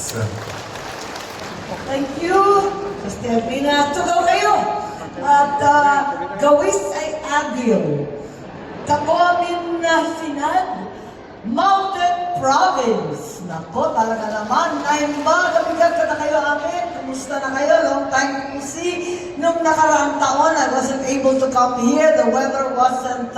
Sir. Thank you, Sister Pina. Tugaw kayo. At gawis ay agyo. Tagomin na sinad, Mountain Province. Nako, talaga naman. Naimbagabigat ka na kayo amin. Kumusta na kayo? Long time to see. Nung nakaraang taon, I wasn't able to come here. The weather wasn't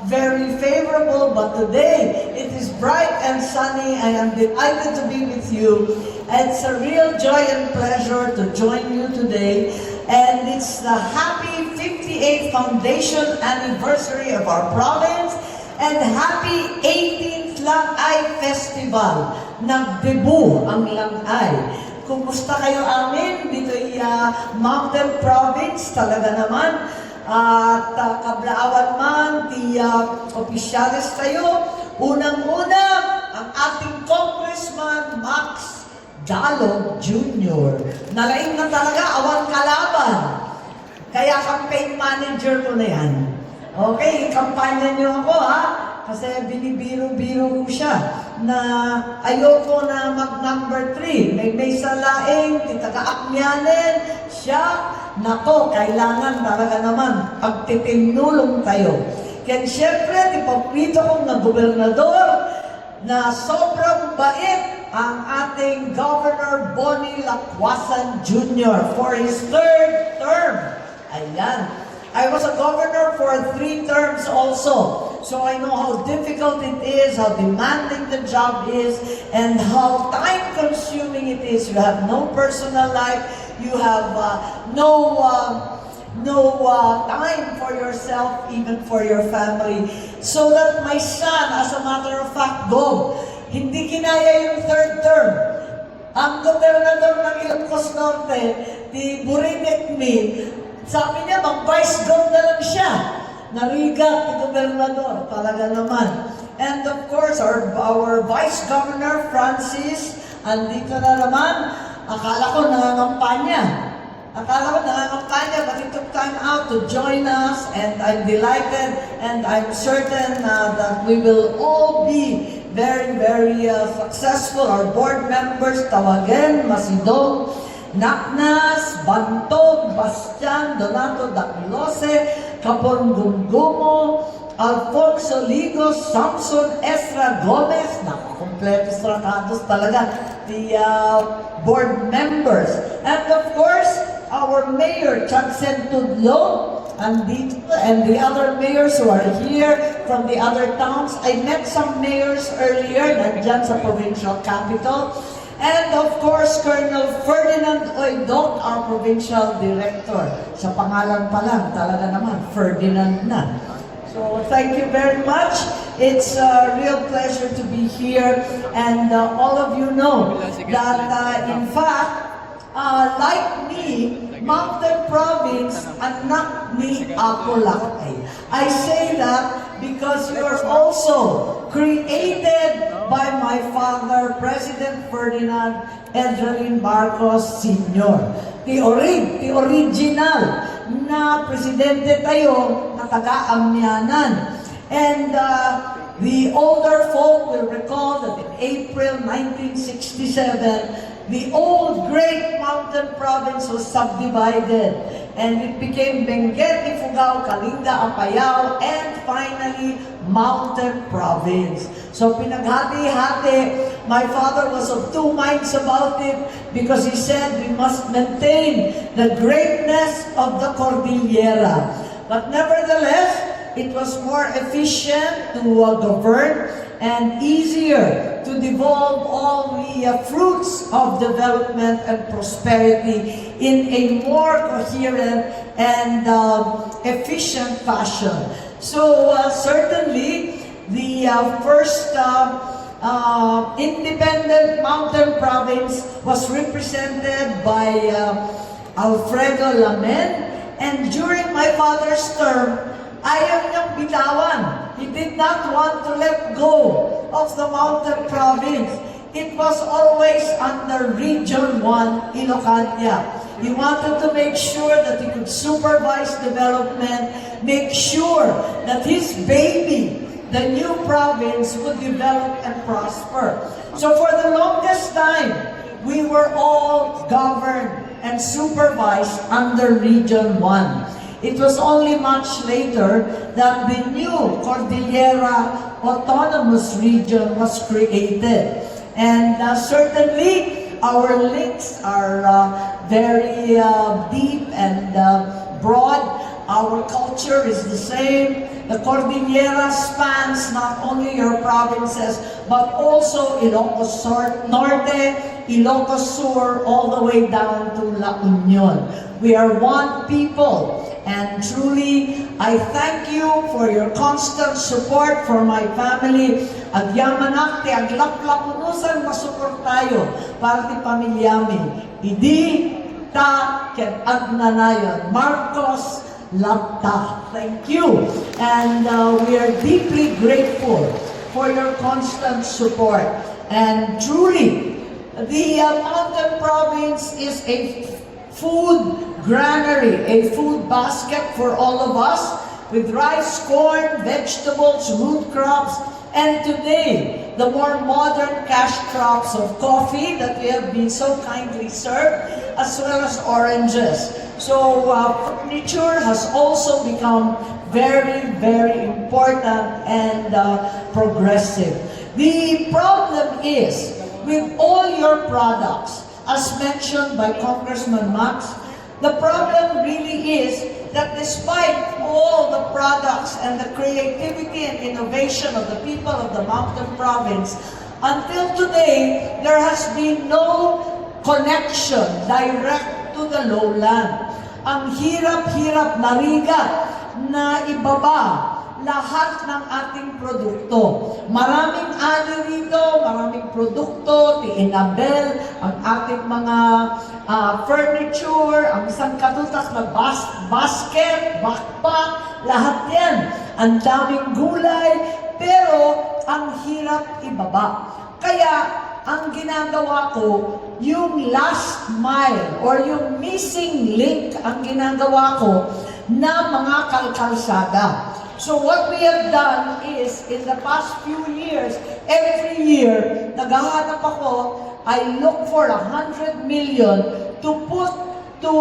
very favorable. But today, it is bright and sunny. I am delighted to be with you. It's a real joy and pleasure to join you today. And it's the happy 58th foundation anniversary of our province and happy 18th Langay Festival. Nagdebu ang Langay. Kumusta kayo amin? Dito ay Mountain Province, talaga naman. At kablaawan man, di opisyalis tayo. Unang-una, ang ating Congressman Max Dalog Jr. Nalaing na talaga, awang kalaban. Kaya campaign manager ko na yan. Okay, kampanya niyo ako ha. Kasi binibiro-biro ko siya na ayoko na mag-number 3. May salaing, titagaakmyanin siya. Nako, kailangan talaga naman pagtitinulong tayo. Kaya siyempre, tipapito kong na gobernador na sobrang bait ang ating Governor Bonnie Lacuasan Jr. for his 3rd term. Ayan. I was a governor for 3 terms also. So I know how difficult it is, how demanding the job is, and how time-consuming it is. You have no personal life. You have no time for yourself, even for your family. So that my son, as a matter of fact, hindi kinaya yung 3rd term. Ang gobernador ng Ilocos Norte, di Burinek me, sabi niya, mag-vice gov na lang siya. Narigat ni gobernador, talaga naman. And of course, our Vice Governor, Francis, andito na naman. Akala ko nangangampanya. But he took time out to join us, and I'm delighted, and I'm certain that we will all be very, very successful. Our board members, Tawagen, Masidong, Naknas, Bantog, Bastian, Donato Dacilose, Capon Gumgumo, Alfonso Ligos, Samson Ezra Gomez, kompleto stratados talaga, the board members. And of course, our mayor, Chadsen Tudlo, and the other mayors who are here from the other towns. I met some mayors earlier, nandyan sa provincial capital. And of course, Colonel Ferdinand Oydot, our provincial director. Sa pangalan pa lang, talaga naman, Ferdinand na. So, thank you very much. It's a real pleasure to be here. And all of you know that, in fact, like me, Mountain Province, anak ni Apolacay. I say that because you are also created by my father, President Ferdinand Edrelin Marcos Sr. The original na presidente tayo na taga-amyanan. And the older folk will recall that in April 1967, the old great Mountain Province was subdivided, and it became Benguet, Ifugao, Kalinga, Apayao, and finally, Mountain Province. So pinaghati-hati, my father was of 2 minds about it because he said we must maintain the greatness of the Cordillera. But nevertheless, it was more efficient to govern and easier to devolve all the fruits of development and prosperity in a more coherent and efficient fashion. So certainly, the first independent mountain province was represented by Alfredo Lamen, and during my father's term, ayaw niyang bitawan. He did not want to let go of the mountain province. It was always under Region 1, Ilocania. He wanted to make sure that he could supervise development, make sure that his baby, the new province, would develop and prosper. So for the longest time, were all governed and supervised under Region 1. It was only much later that the new Cordillera Autonomous Region was created. And certainly, our links are very deep and broad. Our culture is the same. The Cordillera spans not only your provinces, but also Ilocos Norte, Ilocos Sur, all the way down to La Union. We are one people. And truly, I thank you for your constant support for my family. Agyaman ti aglaplapunusan masuport tayo para ti pamilyami. Idi ta ket agnanayon. Marcos Lapta. Thank you. And we are deeply grateful for your constant support. And truly, the Mountain Province is a food granary, a food basket for all of us, with rice, corn, vegetables, root crops, and today, the more modern cash crops of coffee that we have been so kindly served, as well as oranges. So furniture has also become very, very important and progressive. The problem is, with all your products, as mentioned by Congressman Max, the problem really is that despite all the products and the creativity and innovation of the people of the Mountain Province, until today, there has been no connection direct to the lowland. Ang hirap-hirap na riga na ibaba lahat ng ating produkto. Maraming ani rito, maraming produkto, tiinabel, ang ating mga furniture, ang isang katutak na basket, backpack, lahat yan. Ang daming gulay, pero ang hirap ibaba. Kaya, ang ginagawa ko, yung last mile or yung missing link ang ginagawa ko na mga kalkalsada. So what we have done is, in the past few years, every year, naghahanap ako, I look for 100 million to put to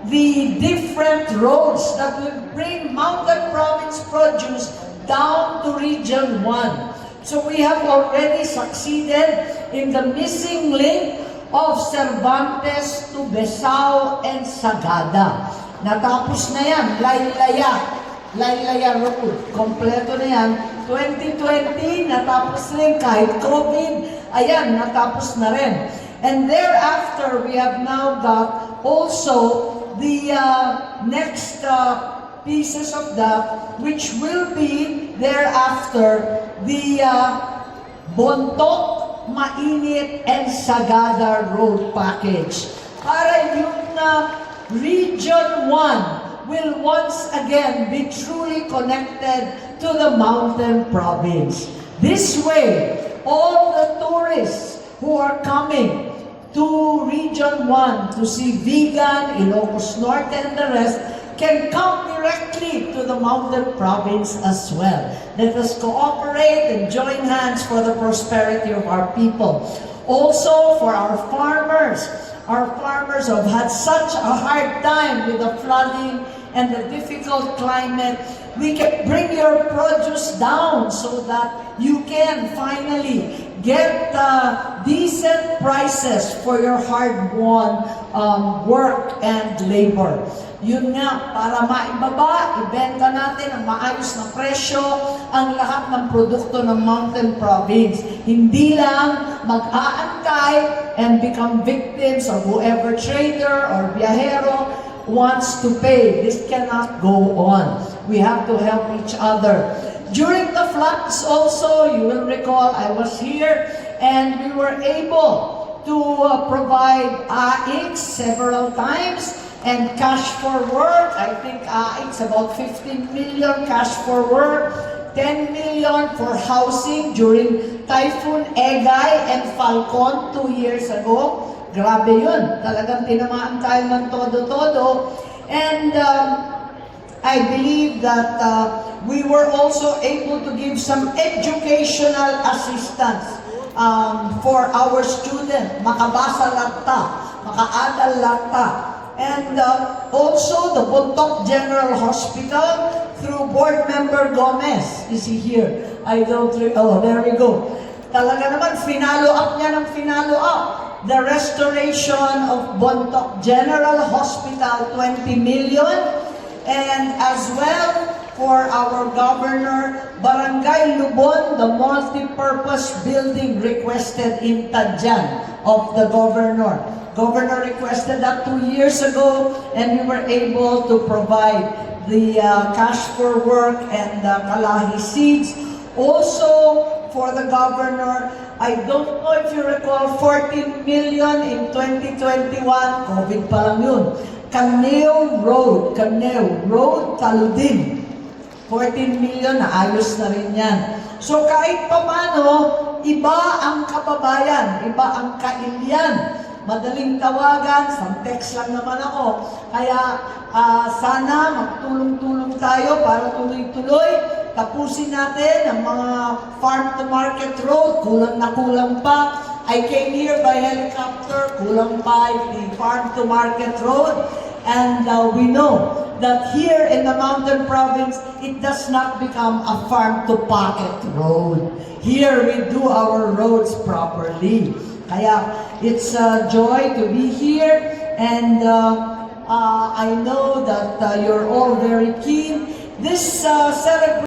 the different roads that will bring Mountain Province produce down to Region 1. So we have already succeeded in the missing link of Cervantes to Besao and Sagada. Natapos na yan, Laylaya Road. Kompleto na yan. 2020, natapos rin kahit COVID. Ayan, natapos na rin. And thereafter, we have now got also the next pieces of that, which will be thereafter the Bontoc, Mainit, and Sagada Road Package. Para yung Region 1 will once again be truly connected to the Mountain Province. This way, all the tourists who are coming to Region 1 to see Vigan, Ilocos Norte, and the rest can come directly to the Mountain Province as well. Let us cooperate and join hands for the prosperity of our people. Also, for our farmers have had such a hard time with the flooding and the difficult climate. We can bring your produce down so that you can finally get decent prices for your hard-won work and labor. Yun nga, para maibaba, ibenta natin ang maayos na presyo ang lahat ng produkto ng Mountain Province. Hindi lang mag-aantay and become victims of whoever trader or biyahero wants to pay. This cannot go on. We have to help each other. During the floods also, you will recall, I was here and we were able to provide AIX several times and cash for work. I think it's about 15 million cash for work, 10 million for housing during Typhoon Egay and Falcon 2 years ago. Grabe yun. Talagang tinamaan tayo ng todo-todo. And I believe that we were also able to give some educational assistance for our student, makabasa latta, makaadal latta. And also the Bontoc General Hospital through Board Member Gomez. Is he here? There we go. Talaga naman, finalo up niya ng finalo up. The restoration of Bontoc General Hospital, 20 million. And as well, for our governor, Barangay Lubon, the multi-purpose building requested in Tadjan of the governor. Governor requested that 2 years ago, and we were able to provide the cash for work and kalahi seeds. Also, for the governor, I don't know if you recall, 14 million in 2021, COVID pa lang yun. Caneo Road, Taludin. 14 million, naayos na rin yan. So kahit pamano, iba ang kababayan, iba ang kailian. Madaling tawagan, sa text lang naman ako. Kaya sana magtulong-tulong tayo para tuloy-tuloy. Tapusin natin ang mga farm-to-market road, kulang na kulang pa. I came here by helicopter, kulang pa the farm-to-market road. And we know that here in the Mountain Province, it does not become a farm-to-pocket road. Here we do our roads properly. Kaya it's a joy to be here, and I know that you're all very keen. This celebration